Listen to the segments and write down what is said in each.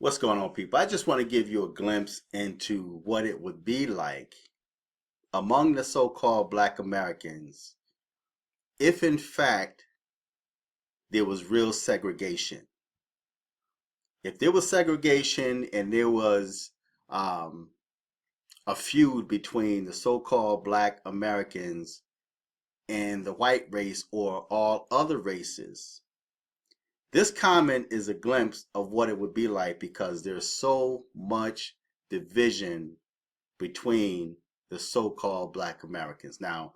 What's going on, people? I just want to give you a glimpse into what it would be like among the so-called Black Americans if, in fact, there was real segregation. If there was segregation and there was um, a feud between the so-called Black Americans and the white race or all other races, this comment is a glimpse of what it would be like because there's so much division between the so-called Black Americans. Now,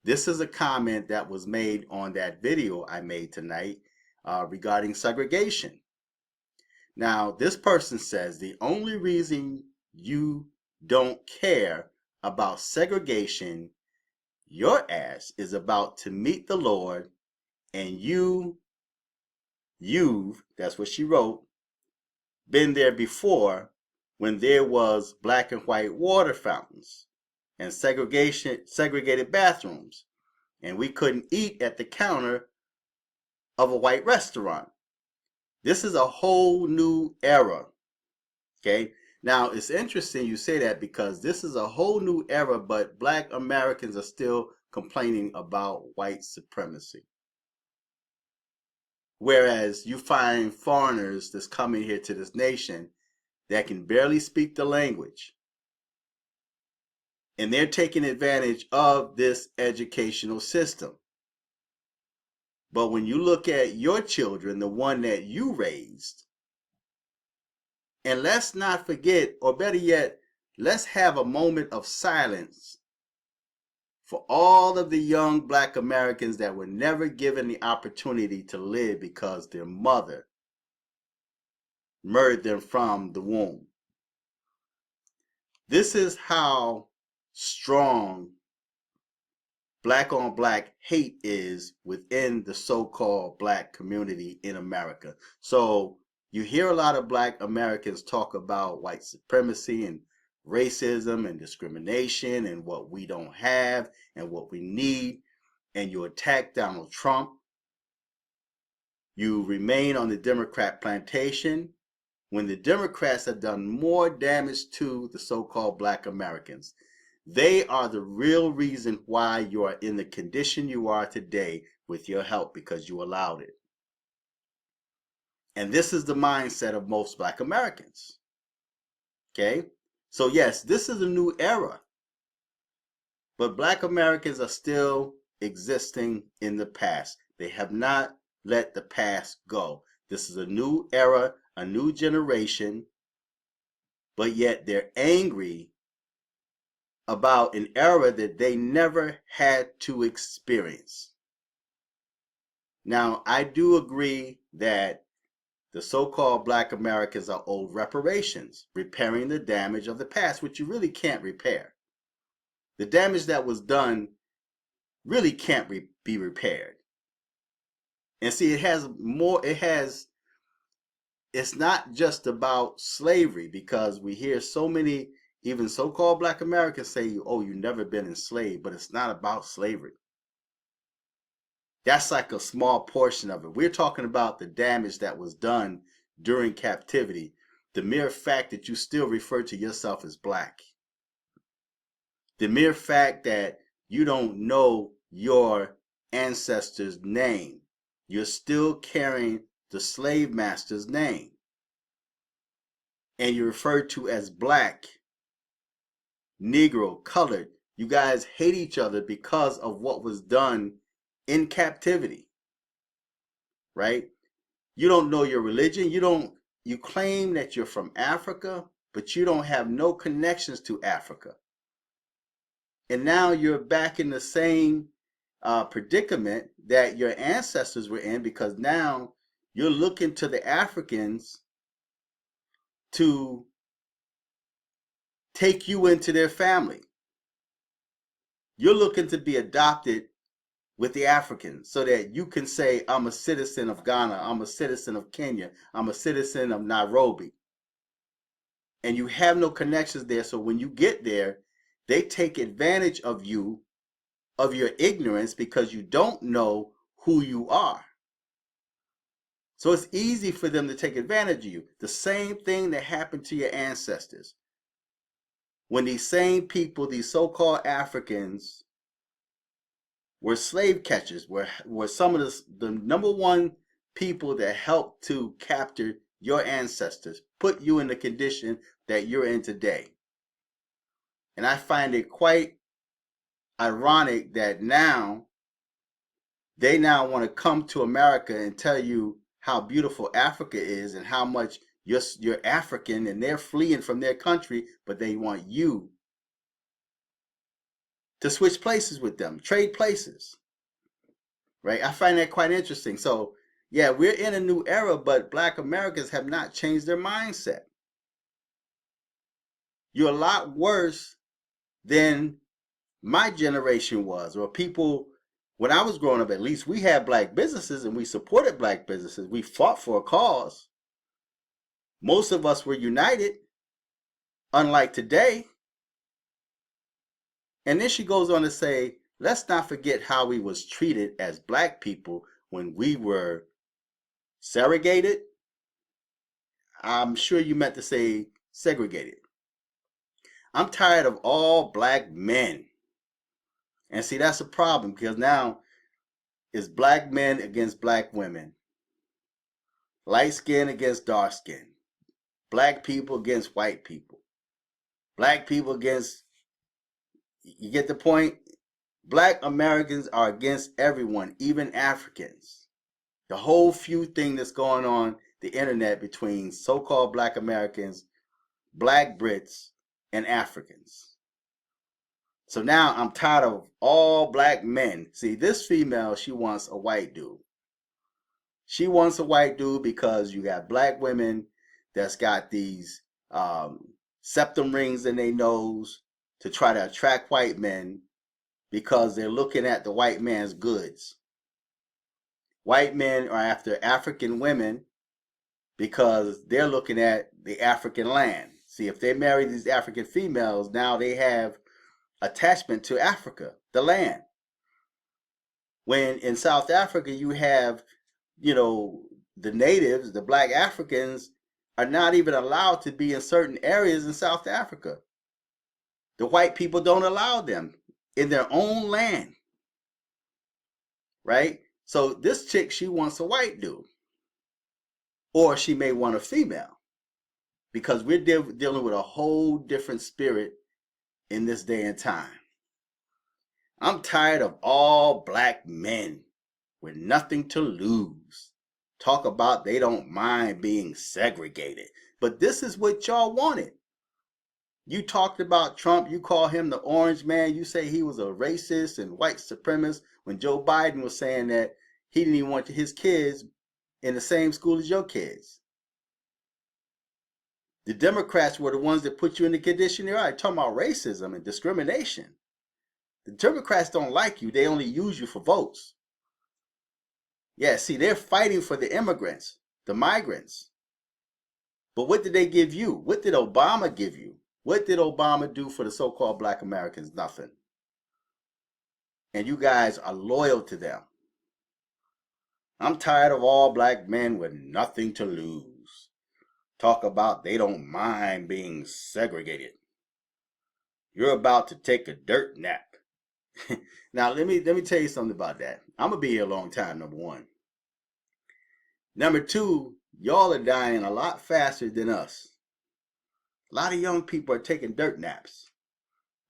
this is a comment that was made on that video I made tonight regarding segregation. Now, this person says the only reason you don't care about segregation, your ass is about to meet the Lord, and that's what she wrote, been there before when there was black and white water fountains and segregated bathrooms, and we couldn't eat at the counter of a white restaurant. This is a whole new era. Okay, now it's interesting you say that because this is a whole new era, but Black Americans are still complaining about white supremacy, whereas you find foreigners that's coming here to this nation that can barely speak the language, and they're taking advantage of this educational system. But when you look at your children, the one that you raised, and let's not forget, or better yet, let's have a moment of silence for all of the young Black Americans that were never given the opportunity to live because their mother murdered them from the womb. This is how strong black on black hate is within the so-called black community in America. So you hear a lot of Black Americans talk about white supremacy and racism and discrimination and what we don't have and what we need, and you attack Donald Trump. You remain on the Democrat plantation when the Democrats have done more damage to the so-called Black Americans. They are the real reason why you are in the condition you are today with your help, because you allowed it. And this is the mindset of most Black Americans. Okay? So yes, this is a new era. But Black Americans are still existing in the past. They have not let the past go. This is a new era, a new generation, but yet they're angry about an era that they never had to experience. Now, I do agree that the so-called Black Americans are owed reparations, repairing the damage of the past, which you really can't repair. The damage that was done really can't be repaired. And see, it's not just about slavery, because we hear so many, even so-called Black Americans say, oh, you've never been enslaved, but it's not about slavery. That's like a small portion of it. We're talking about the damage that was done during captivity. The mere fact that you still refer to yourself as black. The mere fact that you don't know your ancestor's name. You're still carrying the slave master's name. And you're referred to as black, Negro, colored. You guys hate each other because of what was done in captivity. Right? You don't know your religion. You claim that you're from Africa, but you don't have no connections to Africa. And now you're back in the same predicament that your ancestors were in, because now you're looking to the Africans to take you into their family. You're looking to be adopted with the Africans so that you can say, I'm a citizen of Ghana, I'm a citizen of Kenya, I'm a citizen of Nairobi. And you have no connections there. So when you get there, they take advantage of you, of your ignorance, because you don't know who you are. So it's easy for them to take advantage of you. The same thing that happened to your ancestors. When these same people, these so-called Africans, were slave catchers, were some of the number one people that helped to capture your ancestors, put you in the condition that you're in today. And I find it quite ironic that now they now want to come to America and tell you how beautiful Africa is and how much you're African, and they're fleeing from their country, but they want you to switch places with them, trade places. Right? I find that quite interesting. So, yeah, we're in a new era, but Black Americans have not changed their mindset. You're a lot worse than my generation was, or people when I was growing up. At least we had black businesses and we supported black businesses. We fought for a cause. Most of us were united, unlike today. And then she goes on to say, let's not forget how we was treated as black people when we were segregated. I'm sure you meant to say segregated. I'm tired of all black men. And see, that's a problem, because now it's black men against black women, light skin against dark skin, black people against white people, black people against, you get the point? Black Americans are against everyone, even Africans. The whole feud thing that's going on the internet between so-called black Americans, black Brits, and Africans. So now I'm tired of all black men. See, this female, she wants a white dude. She wants a white dude because you got black women that's got these septum rings in their nose to try to attract white men because they're looking at the white man's goods. White men are after African women because they're looking at the African land. See, if they marry these African females, now they have attachment to Africa, the land. When in South Africa you have, the natives, the black Africans, are not even allowed to be in certain areas in South Africa. The white people don't allow them in their own land. Right? So this chick, she wants a white dude. Or she may want a female. Because we're dealing with a whole different spirit in this day and time. I'm tired of all black men with nothing to lose. Talk about they don't mind being segregated. But this is what y'all wanted. You talked about Trump. You call him the orange man. You say he was a racist and white supremacist when Joe Biden was saying that he didn't even want his kids in the same school as your kids. The Democrats were the ones that put you in the condition you're in. Talking about racism and discrimination. The Democrats don't like you. They only use you for votes. Yeah, see, they're fighting for the immigrants, the migrants. But what did they give you? What did Obama give you? What did Obama do for the so-called black Americans? Nothing. And you guys are loyal to them. I'm tired of all black men with nothing to lose. Talk about they don't mind being segregated. You're about to take a dirt nap. Now, let me tell you something about that. I'm going to be here a long time, number one. Number two, y'all are dying a lot faster than us. A lot of young people are taking dirt naps,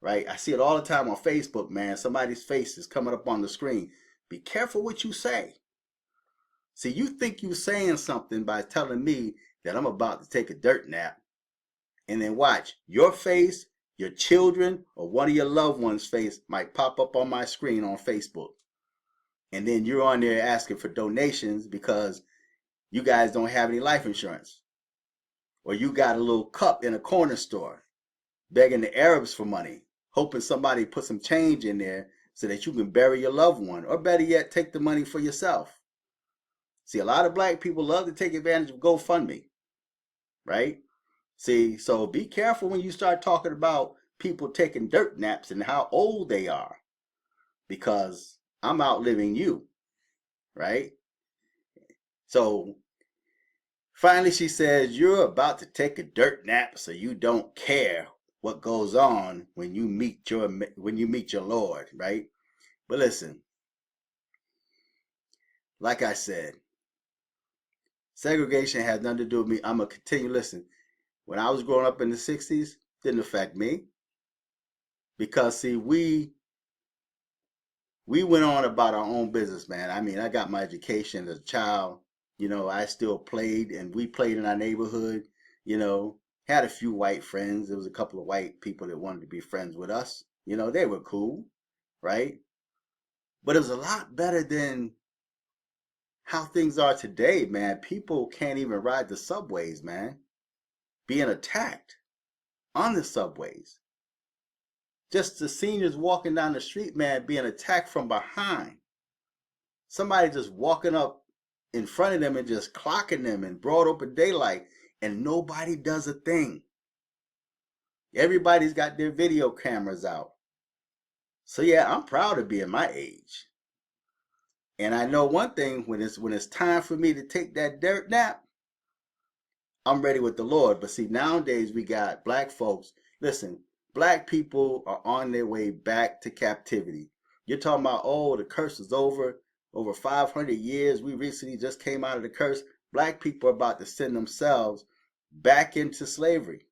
right? I see it all the time on Facebook, man. Somebody's face is coming up on the screen. Be careful what you say. See, you think you're saying something by telling me that I'm about to take a dirt nap, and then watch, your face, your children, or one of your loved ones' face might pop up on my screen on Facebook. And then you're on there asking for donations because you guys don't have any life insurance. Or you got a little cup in a corner store begging the Arabs for money, hoping somebody put some change in there so that you can bury your loved one, or better yet, take the money for yourself. See, a lot of black people love to take advantage of GoFundMe, right? See, so be careful when you start talking about people taking dirt naps and how old they are, because I'm outliving you, right? So Finally, she says, "You're about to take a dirt nap, so you don't care what goes on when you meet your Lord, right?" But listen, like I said, segregation has nothing to do with me. I'm gonna continue. Listen, when I was growing up in the '60s, didn't affect me because see, we went on about our own business, man. I mean, I got my education as a child. You know, I still played, and we played in our neighborhood. You know, had a few white friends. There was a couple of white people that wanted to be friends with us. You know, they were cool, right? But it was a lot better than how things are today, man. People can't even ride the subways, man. Being attacked on the subways. Just the seniors walking down the street, man, being attacked from behind. Somebody just walking up in front of them and just clocking them in broad open daylight, and nobody does a thing. Everybody's got their video cameras out. So yeah, I'm proud to be in my age. And I know one thing, when it's time for me to take that dirt nap, I'm ready with the Lord. But see, nowadays we got black folks. Listen, black people are on their way back to captivity. You're talking about, oh, the curse is over 500 years. We recently just came out of the curse. Black people are about to send themselves back into slavery.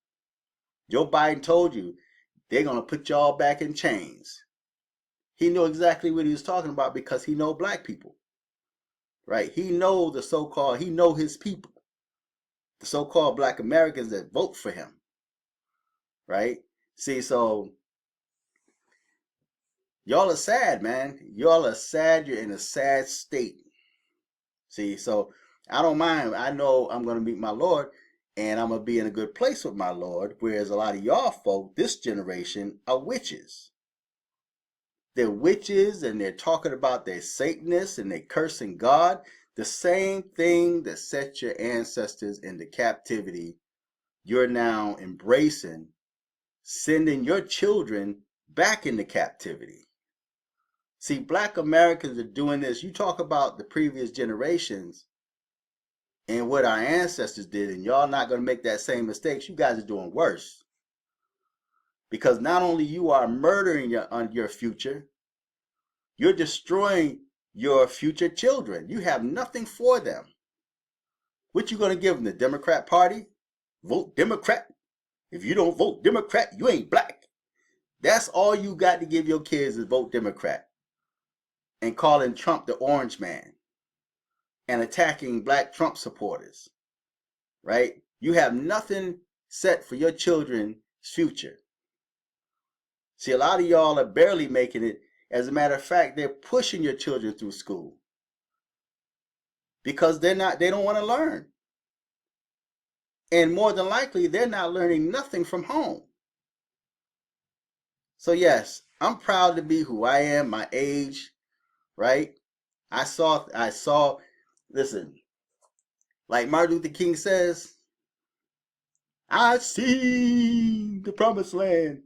Joe Biden told you they're going to put y'all back in chains. He knew exactly what he was talking about because he know black people, right? He know the so-called, he know his people, the so-called black Americans that vote for him, right? See, so y'all are sad, man. Y'all are sad. You're in a sad state. See, so I don't mind. I know I'm going to meet my Lord and I'm going to be in a good place with my Lord. Whereas a lot of y'all folk, this generation, are witches. They're witches and they're talking about their Satanists and they're cursing God. The same thing that set your ancestors into captivity, you're now embracing, sending your children back into captivity. See, black Americans are doing this. You talk about the previous generations and what our ancestors did, and y'all not going to make that same mistakes. You guys are doing worse. Because not only you are murdering your future, you're destroying your future children. You have nothing for them. What you going to give them? The Democrat Party? Vote Democrat. If you don't vote Democrat, you ain't black. That's all you got to give your kids is vote Democrat. And calling Trump the orange man. And attacking black Trump supporters. Right? You have nothing set for your children's future. See, a lot of y'all are barely making it. As a matter of fact, they're pushing your children through school because they don't want to learn. And more than likely, they're not learning nothing from home. So yes, I'm proud to be who I am, my age, right? I saw, listen, like Martin Luther King says, I see the promised land.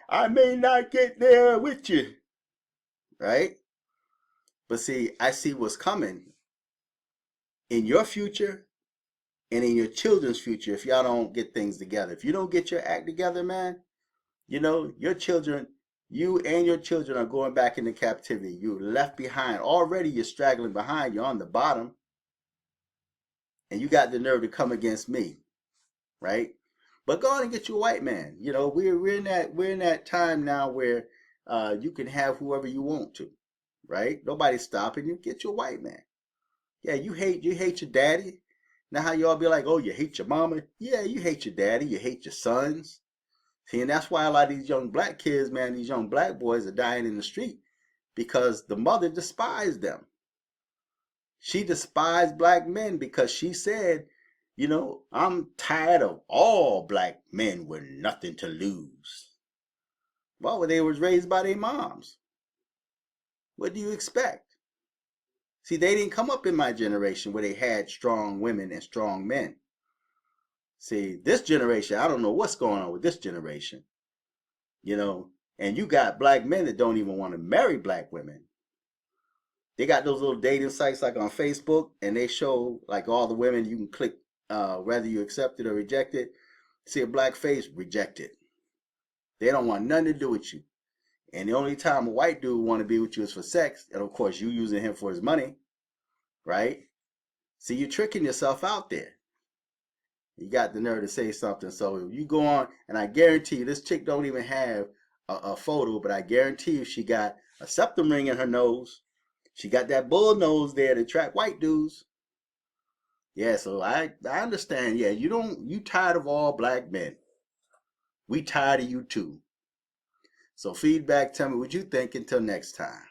I may not get there with you, right? But see, I see what's coming in your future and in your children's future if y'all don't get things together. If you don't get your act together, man, you know, your children, you and your children are going back into captivity. You're left behind. Already you're straggling behind. You're on the bottom. And you got the nerve to come against me, right? But go on and get you a white man. You know, we're in that time now where you can have whoever you want to, right? Nobody's stopping you. Get you a white man. Yeah, you hate your daddy. Now how y'all be like, oh, you hate your mama? Yeah, you hate your daddy, you hate your sons. See, and that's why a lot of these young black kids, man, these young black boys are dying in the street because the mother despised them. She despised black men because she said, you know, I'm tired of all black men with nothing to lose. Well, they was raised by their moms. What do you expect? See, they didn't come up in my generation where they had strong women and strong men. See, this generation, I don't know what's going on with this generation, you know, and you got black men that don't even want to marry black women. They got those little dating sites like on Facebook, and they show like all the women you can click whether you accept it or reject it. See a black face, reject it. They don't want nothing to do with you. And the only time a white dude want to be with you is for sex, and of course you using him for his money, right? See, you're tricking yourself out there. You got the nerve to say something. So if you go on, and I guarantee you, this chick don't even have a photo, but I guarantee you she got a septum ring in her nose. She got that bull nose there to attract white dudes. Yeah, so I understand. Yeah, you tired of all black men. We tired of you too. So feedback, tell me what you think. Until next time.